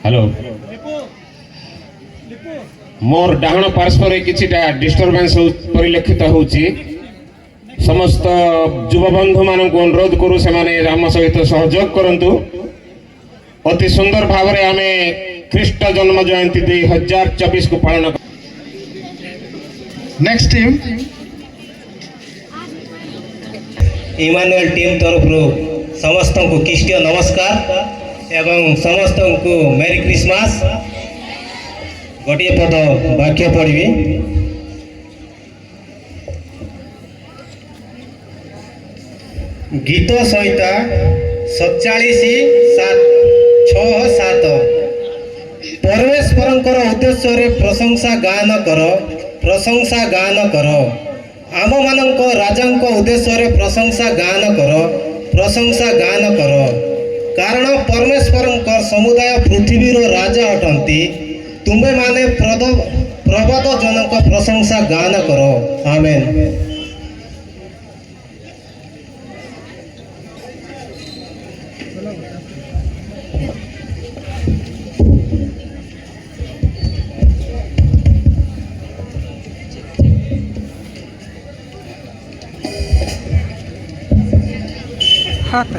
Hello मोर डाहण पार्श्वर किछिटा disturbance परिलक्षित होउछि समस्त युव बंधु मान अनुरोध करू से आम सहित सहयोग करंतु अति सुंदर भाव में आम ख्रीष्ट जन्म जयंती 2024 को पालन। नेक्स्ट टीम इमानुएल टीम तरफ समस्त को ख्रीष्टीय नमस्कार एवं समस्त को मेरी क्रिसमस। गोटे पद वाक्य पढ़ी गीत सहित 47:6-7 परमेश्वर उद्देश्य प्रशंसा गान कर आम मानक राजा उद्देश्य प्रशंसा गान कर कारण परमेश्वर समुदाय पृथ्वी राजा अटंती तुम्हें माने प्रबाद जनक प्रशंसा गान कर आमेन। हाथ